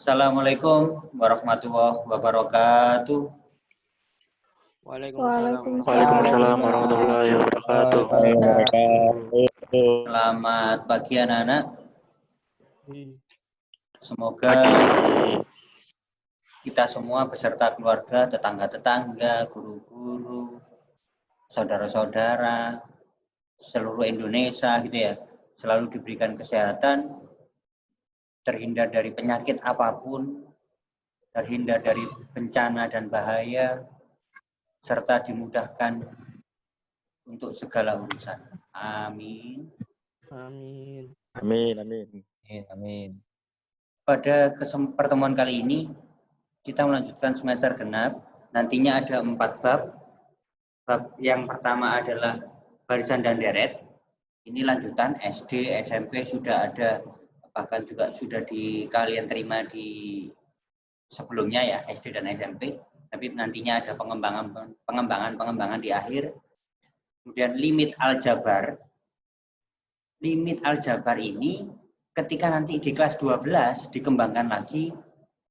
Assalamualaikum warahmatullahi wabarakatuh. Waalaikumsalam warahmatullahi wabarakatuh. Selamat pagi anak-anak. Semoga Pagi. kita semua beserta keluarga, tetangga-tetangga, guru-guru, saudara-saudara, seluruh Indonesia gitu ya, selalu diberikan kesehatan, terhindar dari penyakit apapun, terhindar dari bencana dan bahaya, serta dimudahkan untuk segala urusan. Amin. Amin. Amin, amin. Amin. Pada pertemuan kali ini, kita melanjutkan semester genap. Nantinya ada 4 bab. Bab yang pertama adalah barisan dan deret. Ini lanjutan SD, SMP sudah ada, bahkan juga sudah kalian terima di sebelumnya ya, SD dan SMP. Tapi nantinya ada pengembangan di akhir. Kemudian limit aljabar. Limit aljabar ini ketika nanti di kelas 12 dikembangkan lagi,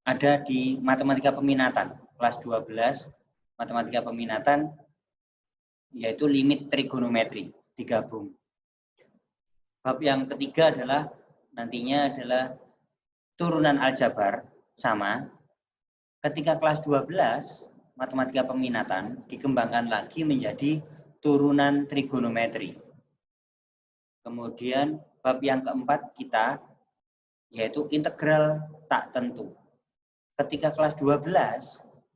ada di matematika peminatan. Kelas 12 matematika peminatan yaitu limit trigonometri digabung. Bab yang ketiga adalah nantinya adalah turunan aljabar sama. Ketika kelas 12 matematika peminatan dikembangkan lagi menjadi turunan trigonometri. Kemudian bab yang keempat kita yaitu integral tak tentu. Ketika kelas 12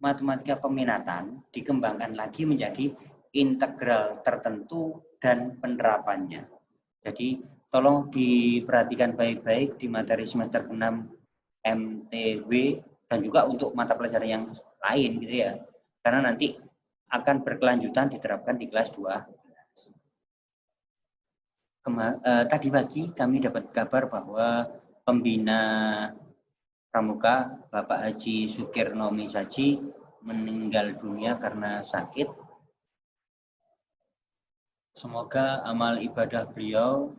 matematika peminatan dikembangkan lagi menjadi integral tertentu dan penerapannya. Jadi tolong diperhatikan baik-baik di materi semester 6 MTW dan juga untuk mata pelajaran yang lain gitu ya. Karena nanti akan berkelanjutan diterapkan di kelas 12. Tadi pagi kami dapat kabar bahwa pembina Pramuka Bapak Haji Sukirno Misaji meninggal dunia karena sakit. Semoga amal ibadah beliau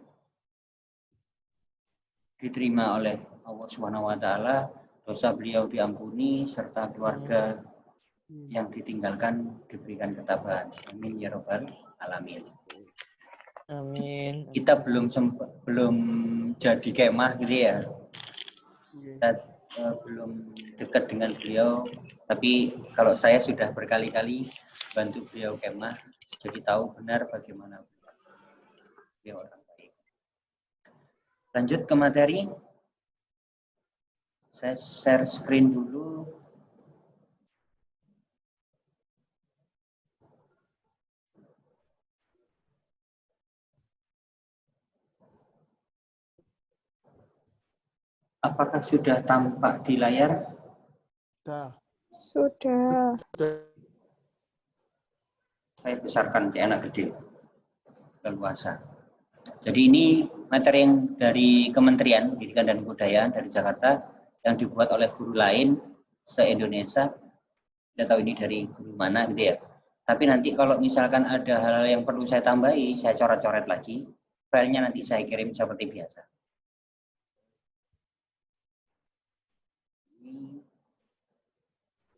diterima oleh Allah Subhanahu wa taala, dosa beliau diampuni serta keluarga yang ditinggalkan diberikan ketabahan. Amin ya rabbal alamin. Amin. Kita belum jadi kemah gitu ya. Kita belum dekat dengan beliau, tapi kalau saya sudah berkali-kali bantu beliau kemah, jadi tahu benar bagaimana beliau orang baik. Lanjut ke materi. Saya share screen dulu. Apakah sudah tampak di layar? Sudah. Saya besarkan di anak gede, leluasa. Jadi ini materi yang dari Kementerian Pendidikan dan Kebudayaan dari Jakarta yang dibuat oleh guru lain se-Indonesia. Tidak tahu ini dari guru mana gitu ya. Tapi nanti kalau misalkan ada hal yang perlu saya tambahi, saya coret-coret lagi. Filenya nanti saya kirim seperti biasa. Ini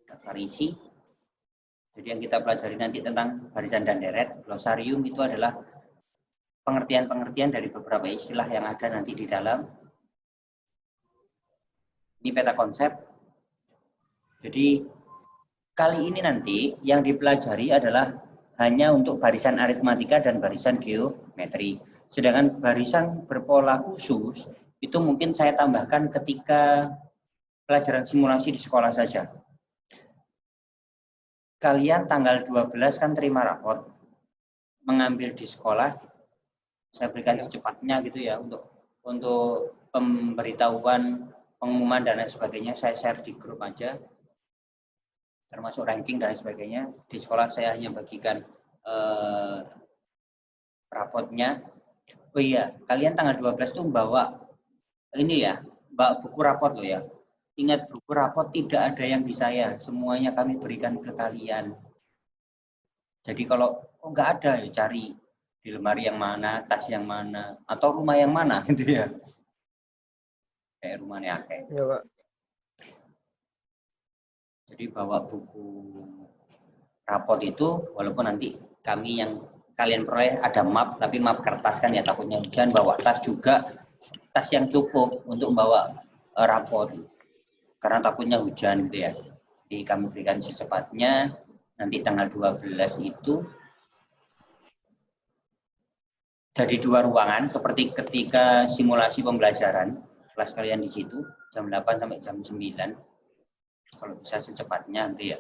daftar isi. Jadi yang kita pelajari nanti tentang barisan dan deret, glosarium itu adalah pengertian-pengertian dari beberapa istilah yang ada nanti di dalam. Ini peta konsep. Jadi kali ini nanti yang dipelajari adalah hanya untuk barisan aritmatika dan barisan geometri. Sedangkan barisan berpola khusus itu mungkin saya tambahkan ketika pelajaran simulasi di sekolah saja. Kalian tanggal 12 kan terima rapot, mengambil di sekolah, saya berikan secepatnya gitu ya untuk pemberitahuan, pengumuman dan lain sebagainya, saya share di grup aja, termasuk ranking dan lain sebagainya. Di sekolah saya hanya bagikan rapotnya. Oh iya, kalian tanggal 12 tuh bawa ini ya, bawa buku rapot loh ya. Ingat, buku rapot tidak ada yang di saya, semuanya kami berikan ke kalian. Jadi kalau nggak ada ya cari di lemari yang mana, tas yang mana, atau rumah yang mana gitu ya. Kayak rumahnya Akeh. Ya, Pak. Jadi bawa buku raport itu, walaupun nanti kami yang kalian peroleh ada map, tapi map kertas kan ya, takutnya hujan, bawa tas juga, tas yang cukup untuk bawa raport. Karena takutnya hujan gitu ya. Jadi kami berikan secepatnya, nanti tanggal 12 itu jadi 2 ruangan, seperti ketika simulasi pembelajaran, kelas kalian di situ, jam 8 sampai jam 9, kalau bisa secepatnya nanti ya.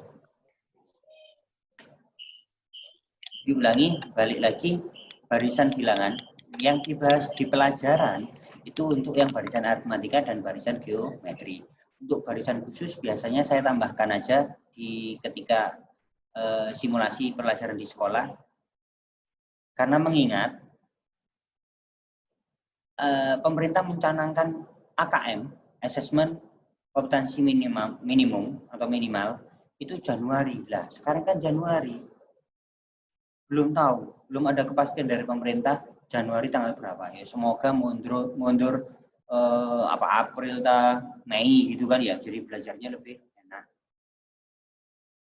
Diulangi, balik lagi, barisan bilangan, yang dibahas di pelajaran, itu untuk yang barisan aritmatika dan barisan geometri. Untuk barisan khusus, biasanya saya tambahkan aja di ketika simulasi pelajaran di sekolah, karena mengingat pemerintah mencanangkan AKM, Assessment Kompetensi Minimum atau Minimal, itu Januari. Lah, sekarang kan Januari. Belum tahu, belum ada kepastian dari pemerintah Januari tanggal berapa. Ya, semoga mundur April Mei gitu kan ya. Jadi belajarnya lebih enak.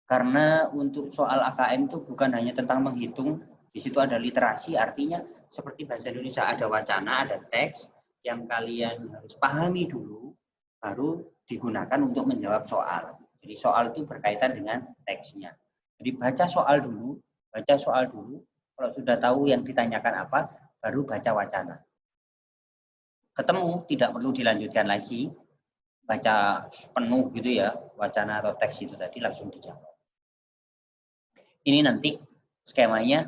Karena untuk soal AKM itu bukan hanya tentang menghitung, di situ ada literasi, artinya seperti bahasa Indonesia ada wacana, ada teks yang kalian harus pahami dulu, baru digunakan untuk menjawab soal. Jadi soal itu berkaitan dengan teksnya. Jadi baca soal dulu, kalau sudah tahu yang ditanyakan apa, baru baca wacana. Ketemu, tidak perlu dilanjutkan lagi, baca penuh gitu ya, wacana atau teks itu tadi langsung dijawab. Ini nanti skemanya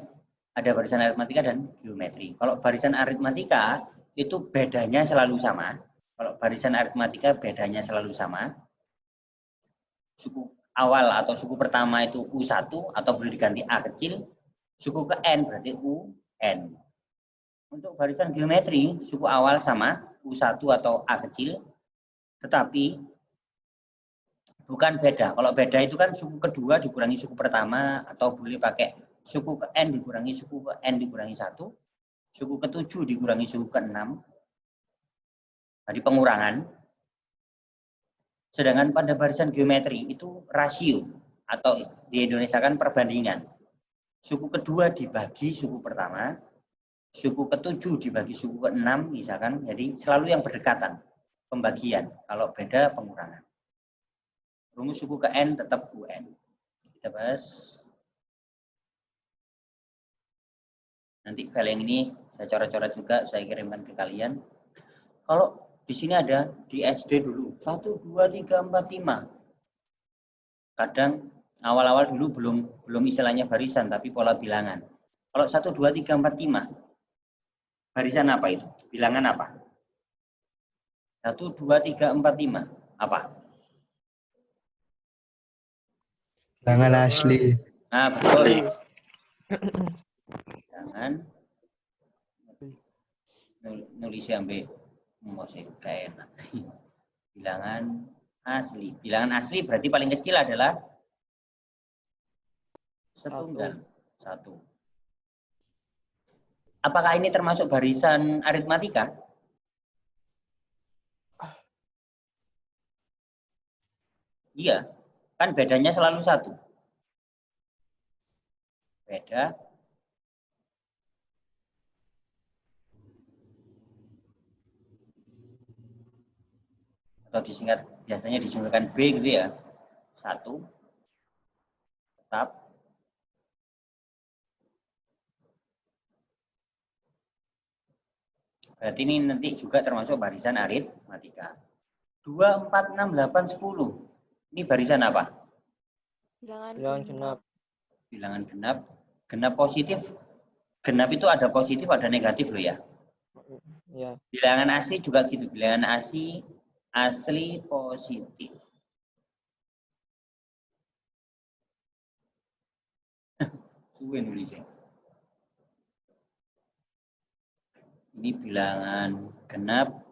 ada barisan aritmatika dan geometri. Kalau barisan aritmatika itu bedanya selalu sama. Kalau barisan aritmatika bedanya selalu sama. Suku awal atau suku pertama itu U1 atau boleh diganti A kecil. Suku ke N berarti UN. Untuk barisan geometri, suku awal sama U1 atau A kecil. Tetapi bukan beda. Kalau beda itu kan suku kedua dikurangi suku pertama, atau boleh pakai suku ke N dikurangi suku ke N dikurangi 1, suku ke-7 dikurangi suku ke-6. Jadi pengurangan. Sedangkan pada barisan geometri itu rasio, atau di Indonesia kan perbandingan. Suku kedua dibagi suku pertama, suku ke-7 dibagi suku ke-6 misalkan, jadi selalu yang berdekatan pembagian. Kalau beda pengurangan. Rumus suku ke N tetap UN. Kita bahas. Nanti file yang ini saya coret-coret juga, saya kirimkan ke kalian. Kalau di sini ada di SD dulu, 1, 2, 3, 4, 5. Kadang awal-awal dulu belum istilahnya barisan, tapi pola bilangan. Kalau 1, 2, 3, 4, 5, barisan apa itu? Bilangan apa? 1, 2, 3, 4, 5. Apa? Bilangan asli. Nah, betul. Jangan nulis ambil musik kayak enak. Bilangan asli. Bilangan asli berarti paling kecil adalah setunggal. 1. Apakah ini termasuk barisan aritmatika? Iya, kan bedanya selalu 1. Beda. Atau disingkat, biasanya disingkatkan B gitu ya. 1. Tetap. Berarti ini nanti juga termasuk barisan aritmatika. 2, 4, 6, 8, 10. Ini barisan apa? Bilangan genap. Bilangan genap. Genap positif. Genap itu ada positif, ada negatif loh ya. Ya. Bilangan asli juga gitu. Bilangan asli positif. Suwe nulisnya. Ini bilangan genap.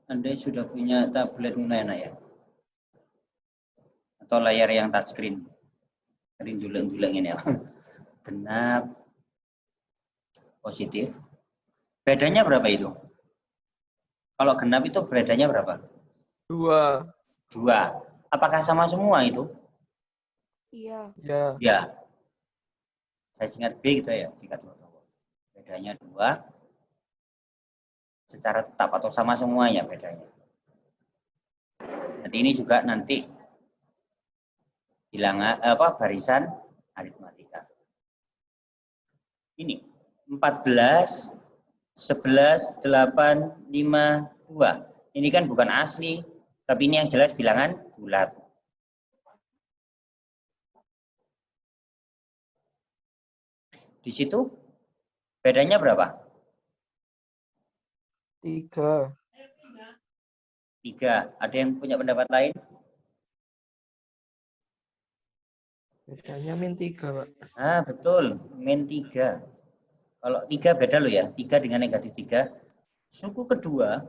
Anda sudah punya tablet mulai enak ya? Atau layar yang touchscreen? Ini juleng-juleng ini ya. Genap positif. Bedanya berapa itu? Kalau genap itu bedanya berapa? 2. 2. Apakah sama semua itu? Iya. Ya. Ya. Saya singkat B gitu ya. Bedanya 2. Secara tetap atau sama semuanya bedanya. Jadi ini juga nanti bilangan barisan aritmatika. Ini 14, 11, 8, 5, 2. Ini kan bukan asli, tapi ini yang jelas bilangan bulat. Di situ bedanya berapa? 3. 3. Ada yang punya pendapat lain? Bedanya min 3, Pak. Ah, betul. Min 3. Kalau 3 beda loh ya. 3 dengan negatif 3. Suku kedua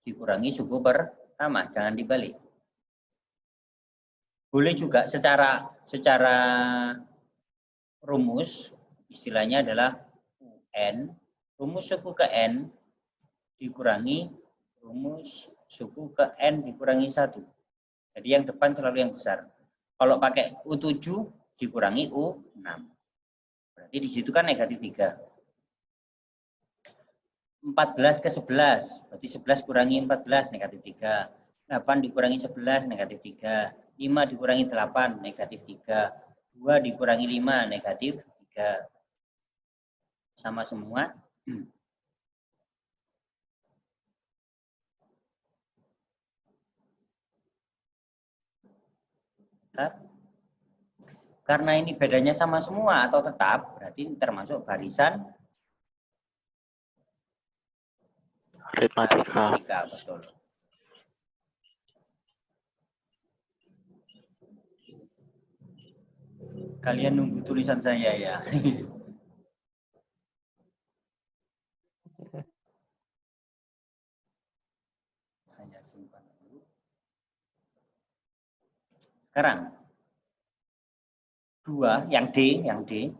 dikurangi suku pertama. Jangan dibalik. Boleh juga secara rumus. Istilahnya adalah UN. Rumus suku ke N dikurangi rumus suku ke N dikurangi 1. Jadi yang depan selalu yang besar. Kalau pakai U7 dikurangi U6. Berarti di situ kan negatif 3. 14 ke 11. Berarti 11 kurangi 14 negatif 3. 8 dikurangi 11 negatif 3. 5 dikurangi 8 negatif 3. 2 dikurangi 5 negatif 3. Sama semua. Karena ini bedanya sama semua atau tetap, berarti ini termasuk barisan Aritmatika. Betul. Kalian nunggu tulisan saya ya. Saya simpan dulu. Sekarang 2, yang D, 2,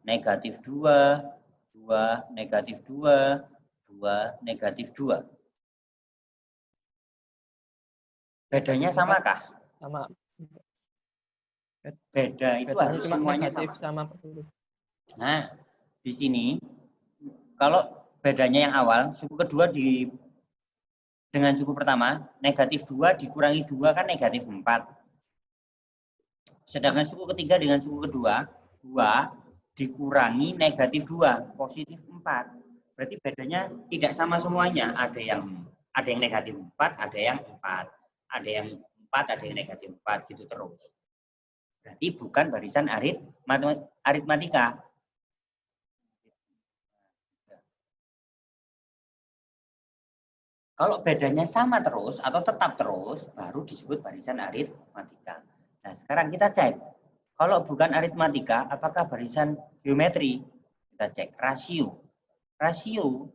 negatif 2, 2, negatif 2, 2, negatif 2. Bedanya samakah? Sama. Beda itu Bedanya harus cuma semuanya negatif sama. sama. Nah, di sini kalau bedanya yang awal, suku kedua dengan suku pertama, negatif 2 dikurangi 2 kan negatif 4. Sedangkan suku ketiga dengan suku kedua, 2 dikurangi negatif 2, positif 4. Berarti bedanya tidak sama semuanya. Ada yang negatif 4, ada yang 4. Ada yang 4, ada yang negatif 4, gitu terus. Berarti bukan barisan aritmatika. Kalau bedanya sama terus atau tetap terus, baru disebut barisan aritmatika. Nah, sekarang kita cek. Kalau bukan aritmatika, apakah barisan geometri? Kita cek rasio. Rasio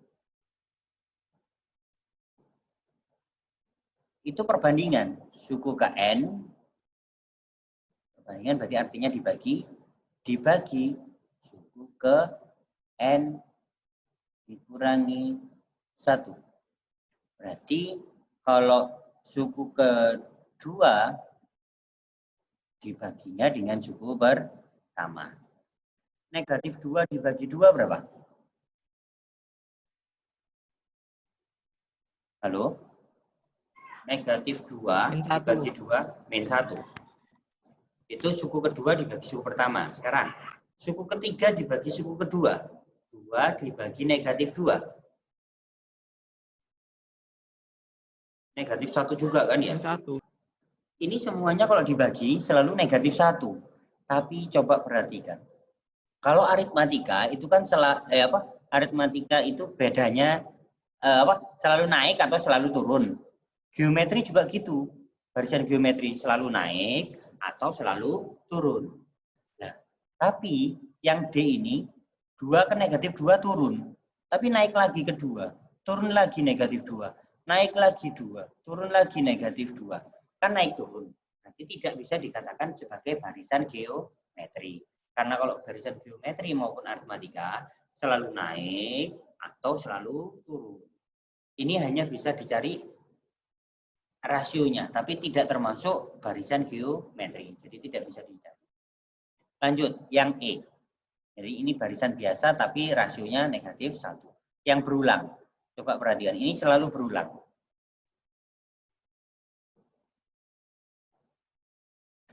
itu perbandingan suku ke N. Perbandingan berarti artinya dibagi suku ke N dikurangi 1. Berarti kalau suku kedua dibaginya dengan suku pertama. Negatif 2 dibagi 2 berapa? Halo? Negatif 2 dibagi 2, min 1. Itu suku kedua dibagi suku pertama. Sekarang, suku ketiga dibagi suku kedua. 2 dibagi negatif 2. Negatif 1 juga kan ya? 1. Ini semuanya kalau dibagi selalu negatif 1. Tapi coba perhatikan. Kalau aritmatika itu kan aritmatika itu bedanya selalu naik atau selalu turun. Geometri juga gitu. Barisan geometri selalu naik atau selalu turun. Nah, tapi yang D ini 2 ke negatif 2 turun. Tapi naik lagi ke 2. Turun lagi negatif 2. Naik lagi 2. Turun lagi negatif 2. Kan naik turun. Nanti tidak bisa dikatakan sebagai barisan geometri. Karena kalau barisan geometri maupun aritmatika selalu naik atau selalu turun. Ini hanya bisa dicari rasionya, tapi tidak termasuk barisan geometri. Jadi tidak bisa dicari. Lanjut, yang E. Jadi ini barisan biasa, tapi rasionya negatif 1. Yang berulang. Coba perhatikan, ini selalu berulang.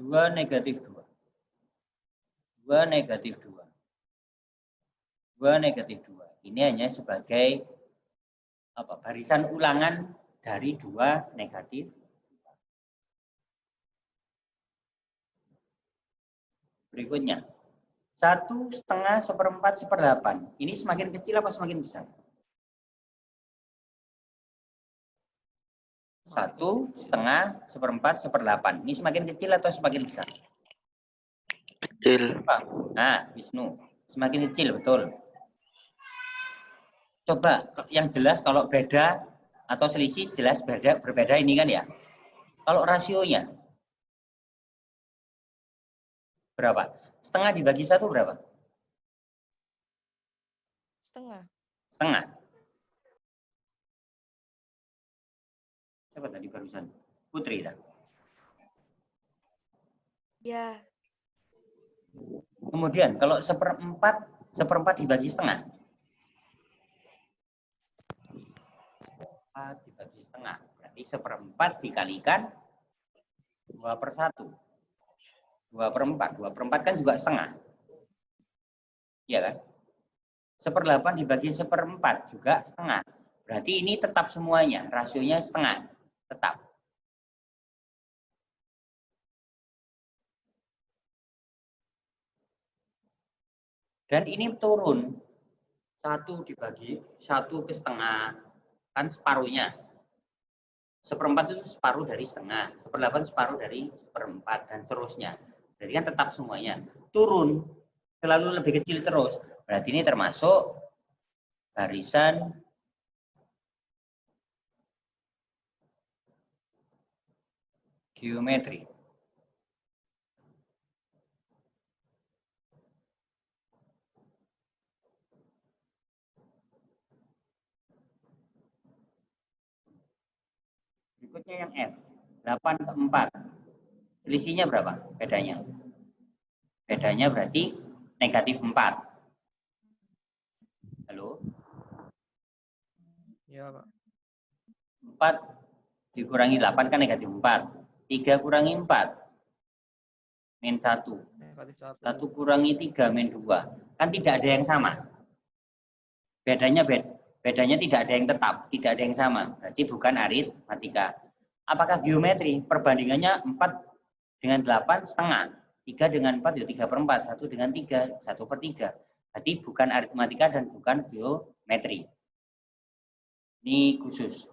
2 negatif 2. 2 negatif 2. 2 negatif 2. Ini hanya sebagai barisan ulangan dari 2 negatif. Berikutnya. 1/2, 1/4, 1/8. Ini semakin kecil apa semakin besar? 1/2, 1/4, 1/8. Ini semakin kecil atau semakin besar? Kecil. Nah, Wisnu. Semakin kecil, betul. Coba yang jelas kalau beda atau selisih jelas berbeda ini kan ya. Kalau rasionya berapa? 1/2 dibagi 1 berapa? 1/2. 1/2. Siapa tadi barusan? Putri dah. Ya. Kemudian kalau 1/4 dibagi 1/2. 1 dibagi 1/2. Berarti 1/4 dikalikan 2/1. 2/4. 2/4 kan juga 1/2. Iya kan? 1/8 dibagi 1/4 juga 1/2. Berarti ini tetap semuanya. Rasionya 1/2. Tetap. Dan ini turun. 1 dibagi 1 ke 1/2. Kan separuhnya. 1/4 itu separuh dari 1/2. 1/8 separuh dari 1/4 dan seterusnya. Jadi kan tetap semuanya. Turun. Selalu lebih kecil terus. Berarti ini termasuk barisan geometri. Berikutnya yang F. 8/4. Selisihnya berapa? Bedanya. Bedanya berarti negatif 4. Halo? Ya, Pak. 4 dikurangi 8 kan negatif 4. 3 kurangi 4. Min 1. Negatif 1. 1 kurangi 3 min 2. Kan tidak ada yang sama. Bedanya tidak ada yang tetap, tidak ada yang sama. Berarti bukan aritmatika. Apakah geometri? Perbandingannya 4 dengan 8 setengah. 3 dengan 4 ya 3/4. 1 dengan 3, 1/3. Berarti bukan aritmatika dan bukan geometri. Ini khusus.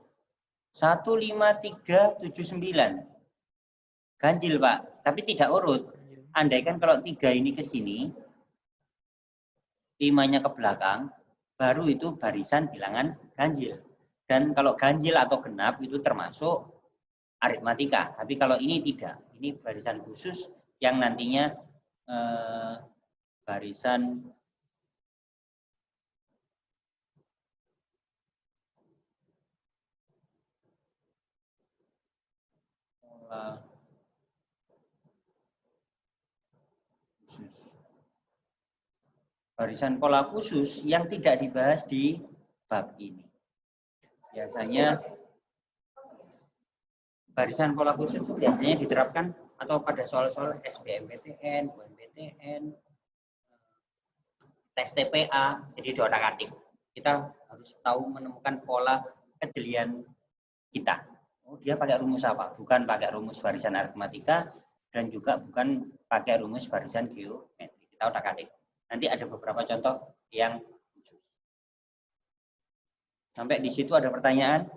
1, 5, 3, 7, 9. Ganjil, Pak. Tapi tidak urut. Andaikan kalau 3 ini ke sini, 5-nya ke belakang, baru itu barisan bilangan ganjil. Dan kalau ganjil atau genap itu termasuk aritmatika. Tapi kalau ini tidak. Ini barisan khusus yang nantinya barisan barisan pola khusus yang tidak dibahas di bab ini. Biasanya barisan pola khusus itu biasanya diterapkan atau pada soal-soal SBMPTN, UMPTN, tes TPA, jadi diotak-atik. Kita harus tahu menemukan pola kejelian kita. Oh, dia pakai rumus apa? Bukan pakai rumus barisan aritmatika dan juga bukan pakai rumus barisan geometri. Kita otak-atik. Nanti ada beberapa contoh yang khusus. Sampai di situ ada pertanyaan?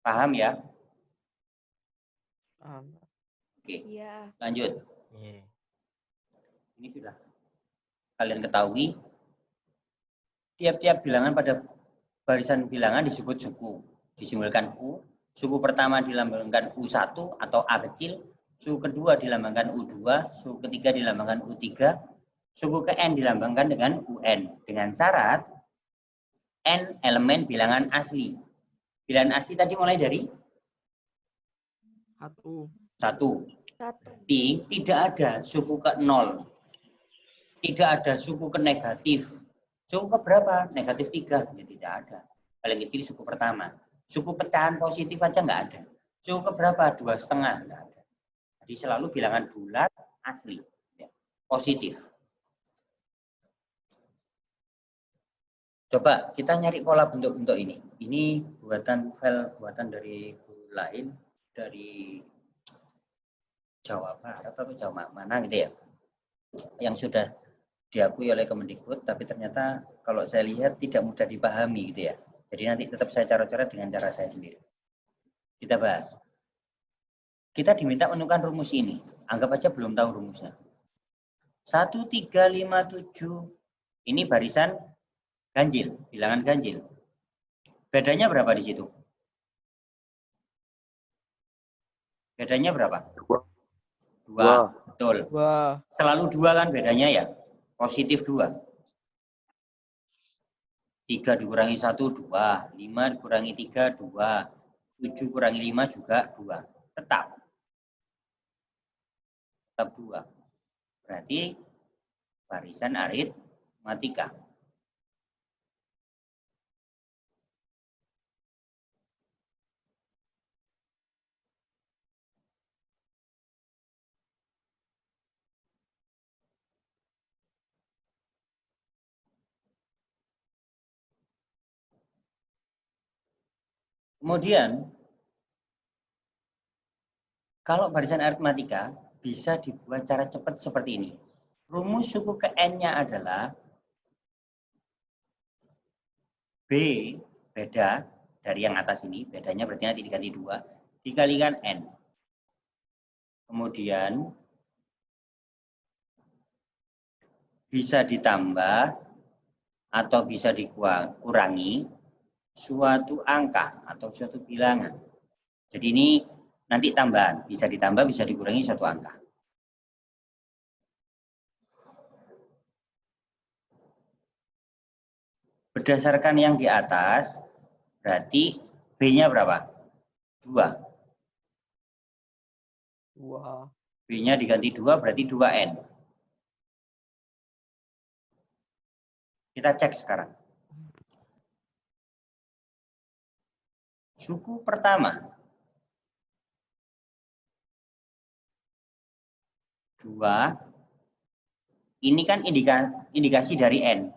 Paham ya? Paham. Oke, Iya. lanjut. Ini sudah kalian ketahui. Tiap-tiap bilangan pada barisan bilangan disebut suku. Disimbolkan U. Suku pertama dilambangkan U1 atau A kecil. Suku kedua dilambangkan U2. Suku ketiga dilambangkan U3. Suku ke N dilambangkan dengan UN. Dengan syarat N elemen bilangan asli. Bilangan asli tadi mulai dari 1. 1. Satu. Tapi tidak ada suku ke 0. Tidak ada suku ke negatif. Suku ke berapa? Negatif 3. Ya, tidak ada. Paling kecil suku pertama. Suku pecahan positif aja nggak ada. Suku ke berapa? 2,5. Nggak ada. Jadi selalu bilangan bulat asli. Ya, positif. Coba kita nyari pola bentuk-bentuk ini. Ini file buatan dari guru lain, dari Jawa Barat atau Jawa mana gitu ya, yang sudah diakui oleh Kemendikbud, tapi ternyata kalau saya lihat tidak mudah dipahami gitu ya. Jadi nanti tetap saya coret-coret dengan cara saya sendiri. Kita bahas. Kita diminta menentukan rumus ini. Anggap aja belum tahu rumusnya. 1, 3, 5, 7. Ini barisan ganjil, bilangan ganjil. Bedanya berapa di situ? Bedanya berapa? 2. Betul. Wah. Selalu 2 kan bedanya ya? Positif 2. 3 dikurangi 1, 2. 5 dikurangi 3, 2. 7 kurangi 5 juga 2. Tetap 2. Berarti barisan aritmatika. Kemudian, kalau barisan aritmatika bisa dibuat cara cepat seperti ini. Rumus suku ke N-nya adalah B, beda dari yang atas ini, bedanya berarti nanti diganti 2, dikalikan N. Kemudian, bisa ditambah atau bisa dikurangi suatu angka atau suatu bilangan. Jadi ini nanti tambahan, bisa ditambah, bisa dikurangi suatu angka. Berdasarkan yang di atas, berarti B-nya berapa? 2. 2. B-nya diganti 2, berarti 2N. Kita cek sekarang. Suku pertama. 2. Ini kan indikasi dari N.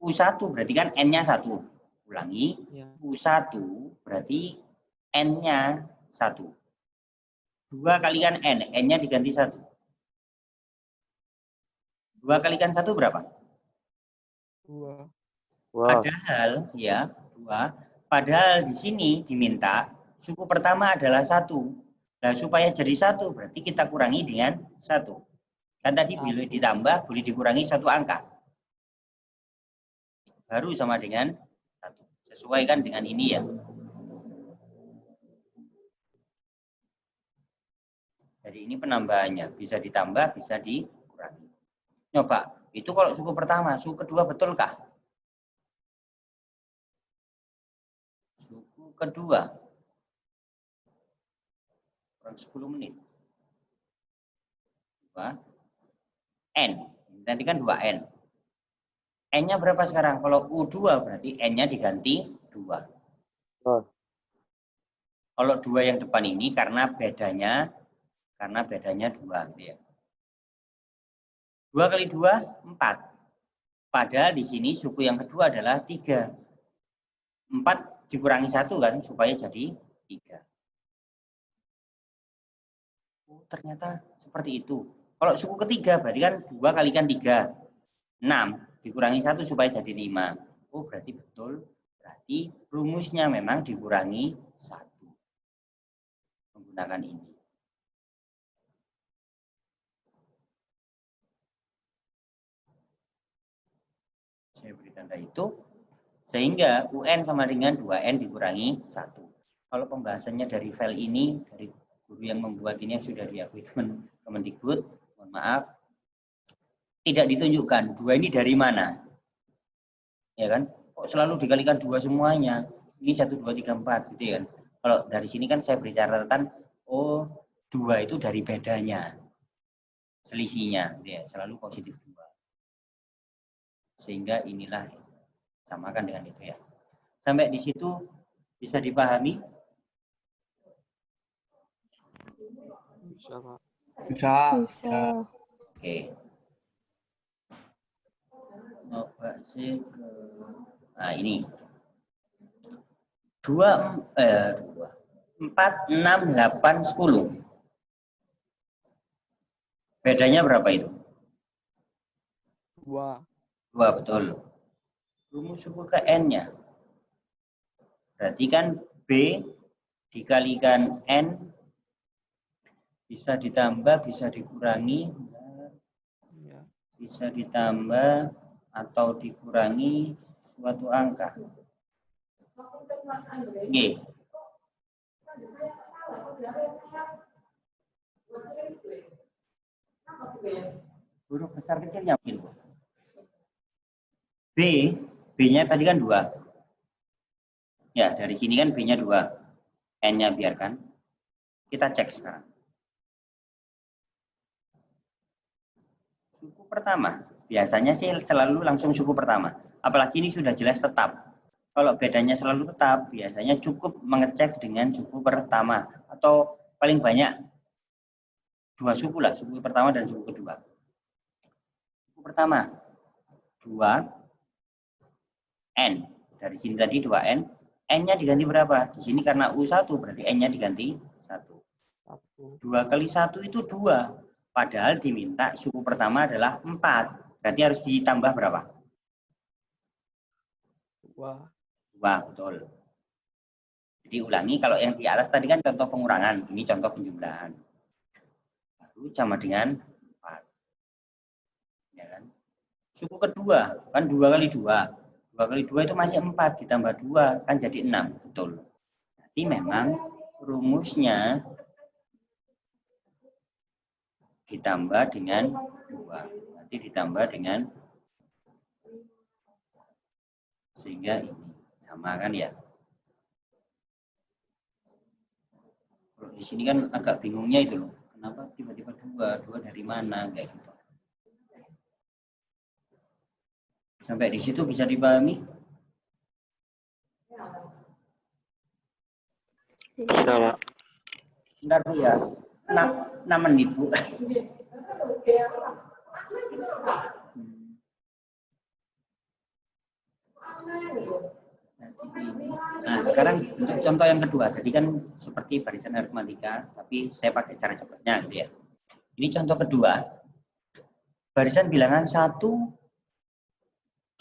U1 berarti kan N-nya 1. Ulangi. Ya. U1 berarti N-nya 1. 2 kalikan N. N-nya diganti 1. 2 kalikan 1 berapa? 2. Padahal ya 2. Padahal di sini diminta suku pertama adalah 1. Nah, supaya jadi 1 berarti kita kurangi dengan 1. Kan tadi boleh ditambah, boleh dikurangi satu angka. Baru sama dengan 1. Sesuaikan dengan ini ya. Jadi ini penambahannya. Bisa ditambah, bisa dikurangi. Coba, itu kalau suku pertama. Suku kedua betulkah? Suku kedua. Kurang 10 menit. 2. N. Nanti kan 2N. N-nya berapa sekarang? Kalau U2 berarti N-nya diganti 2. Kalau 2 yang depan ini karena bedanya 2. Ya. 2 kali 2, 4. Padahal di sini suku yang kedua adalah 3. 4 dikurangi 1 kan, supaya jadi 3. Oh, ternyata seperti itu. Kalau suku ketiga berarti kan 2 kalikan 3. 6 dikurangi 1 supaya jadi 5. Oh, berarti betul. Berarti rumusnya memang dikurangi 1. Menggunakan ini. Saya beri tanda itu. Sehingga UN sama dengan 2N dikurangi 1. Kalau pembahasannya dari file ini, dari guru yang membuat ini yang sudah diakui Kemendikbud, mohon maaf, tidak ditunjukkan 2 ini dari mana. Ya kan? Kok selalu dikalikan 2 semuanya? Ini 1, 2, 3, 4 gitu ya kan. Kalau dari sini kan saya beri catatan, oh 2 itu dari bedanya. Selisihnya, gitu ya, selalu positif 2. Sehingga inilah samakan dengan itu ya. Sampai di situ bisa dipahami? Bisa, Pak. Bisa. Bisa. Oke. Coba sih ke ini. 4, 6, 8, 10. Bedanya berapa itu? 2. 2, betul. Rumus suku ke N-nya. Berarti kan B dikalikan N bisa ditambah, bisa dikurangi, Iya. bisa ditambah atau dikurangi suatu angka. G. Huruf besar kecilnya mungkin. B, B-nya tadi kan 2. Ya, dari sini kan B-nya 2. N-nya biarkan. Kita cek sekarang. Suku pertama, biasanya sih selalu langsung suku pertama. Apalagi ini sudah jelas tetap. Kalau bedanya selalu tetap, biasanya cukup mengecek dengan suku pertama. Atau paling banyak 2 suku lah, suku pertama dan suku kedua. Suku pertama, 2, N. Dari sini tadi 2N. N-nya diganti berapa? Di sini karena U1, berarti N-nya diganti 1. 2 kali 1 itu 2. Padahal diminta suku pertama adalah 4. Berarti harus ditambah berapa? 2. 2, betul. Jadi ulangi, kalau yang di atas tadi kan contoh pengurangan. Ini contoh penjumlahan. Baru sama dengan 4. Ya kan? Suku kedua, kan 2 kali 2. 2 kali 2 itu masih 4. Ditambah 2, kan jadi 6. Betul. Jadi memang rumusnya ditambah dengan 2. Nanti ditambah dengan, sehingga ini sama kan ya. Kalau di sini kan agak bingungnya itu loh. Kenapa tiba-tiba 2? 2 dari mana? Kayak gitu. Sampai di situ bisa dipahami? Bisa, Pak. Bentar Bu ya. 6 menit Bu. Nah, sekarang untuk contoh yang kedua. Tadi kan seperti barisan aritmatika, tapi saya pakai cara cepatnya gitu ya. Ini contoh kedua. Barisan bilangan 1,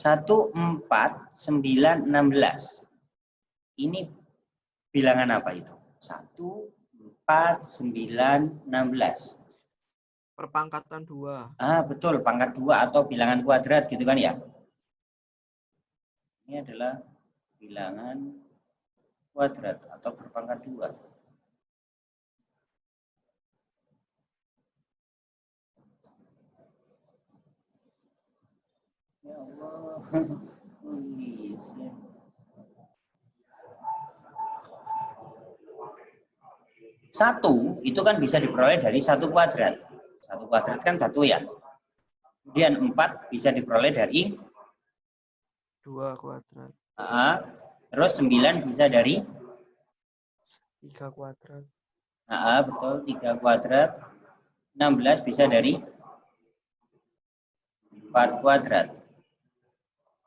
4, 9, 16. Ini bilangan apa itu? 1, 4, 9, 16. Perpangkatan 2. Betul, pangkat 2 atau bilangan kuadrat gitu kan ya. Ini adalah bilangan kuadrat atau berpangkat 2. Ya Allah. Satu itu kan bisa diperoleh dari 1 kuadrat. 1 kuadrat kan 1 ya. Kemudian 4 bisa diperoleh dari 2 kuadrat. Terus 9 bisa dari 3 kuadrat. betul, 3 kuadrat. 16 bisa dari 4 kuadrat.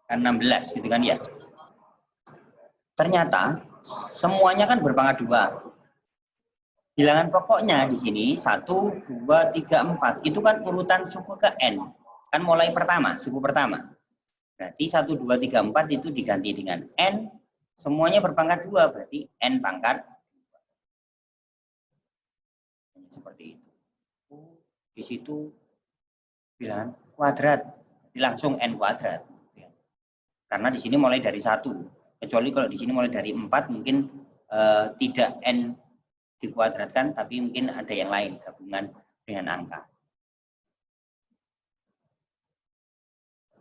Kan 16 gitu kan ya. Ternyata semuanya kan berpangkat 2. Bilangan pokoknya di sini 1, 2, 3, 4. Itu kan urutan suku ke N. Kan mulai pertama, suku pertama. Berarti 1, 2, 3, 4 itu diganti dengan N. Semuanya berpangkat 2, berarti N pangkat 2. Seperti itu. Di situ bilangan kuadrat. Jadi langsung N kuadrat. Karena di sini mulai dari 1. Kecuali kalau di sini mulai dari 4 mungkin tidak N dikuadratkan, tapi mungkin ada yang lain gabungan dengan angka.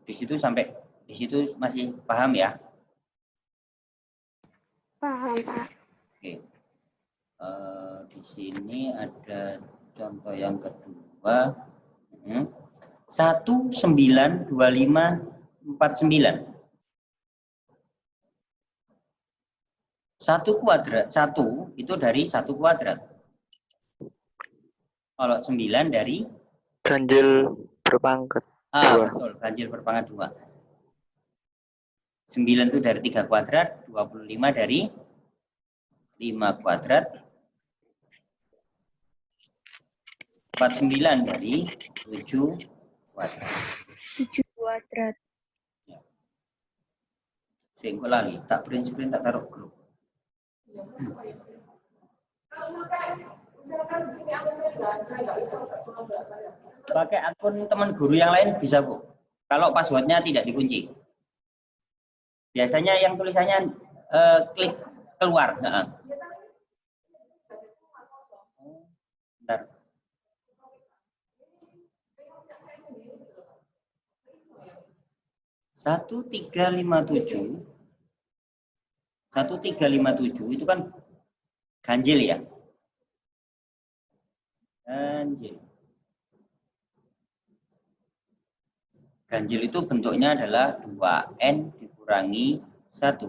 Di situ sampai di situ masih paham ya? Paham, Pak. Oke. Di sini ada contoh yang kedua. 192549. 1 kuadrat, 1 itu dari 1 kuadrat. Kalau 9 dari Ganjil berpangkat 2. betul, ganjil berpangkat 2. 9 itu dari 3 kuadrat, 25 dari 5 kuadrat, 49 dari 7 kuadrat. 7 kuadrat. Sing lali, tak print screen tak taruh grup. Pakai akun teman guru yang lain bisa, Bu. Kalau passwordnya tidak dikunci. Biasanya yang tulisannya klik keluar. Bentar. Satu tiga lima tujuh itu kan ganjil ya. Ganjil itu bentuknya adalah 2N dikurangi 1.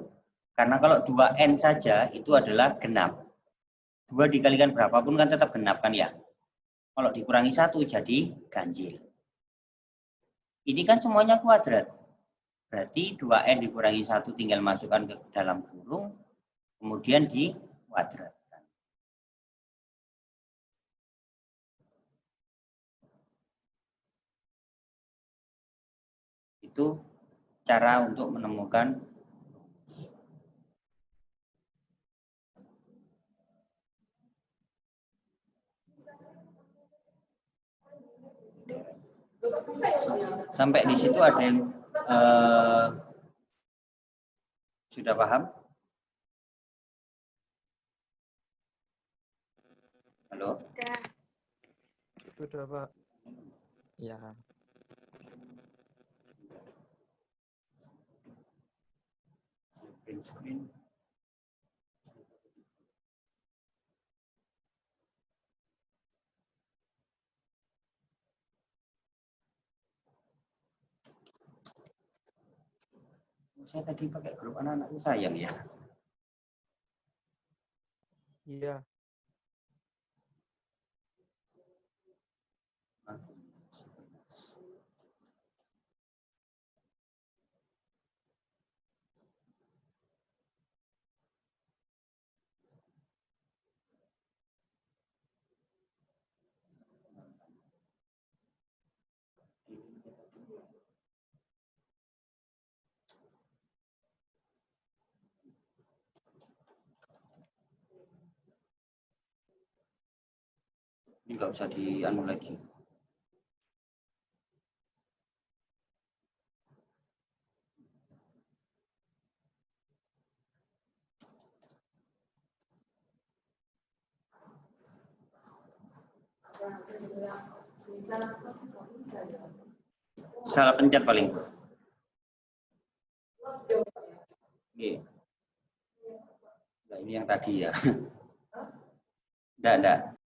Karena kalau 2N saja itu adalah genap. 2 dikalikan berapapun kan tetap genap kan ya. Kalau dikurangi 1 jadi ganjil. Ini kan semuanya kuadrat. Berarti 2N dikurangi 1 tinggal masukkan ke dalam kurung, kemudian dikuadratkan. Itu cara untuk menemukan sampai di situ ada yang sudah paham? Halo? Sudah, Pak. Ya. Saya tadi pakai grup anak-anakku sayang ya. Iya. Ini nggak usah dianu lagi. Salah pencet paling. Oke. Nah, ini yang tadi ya. Enggak.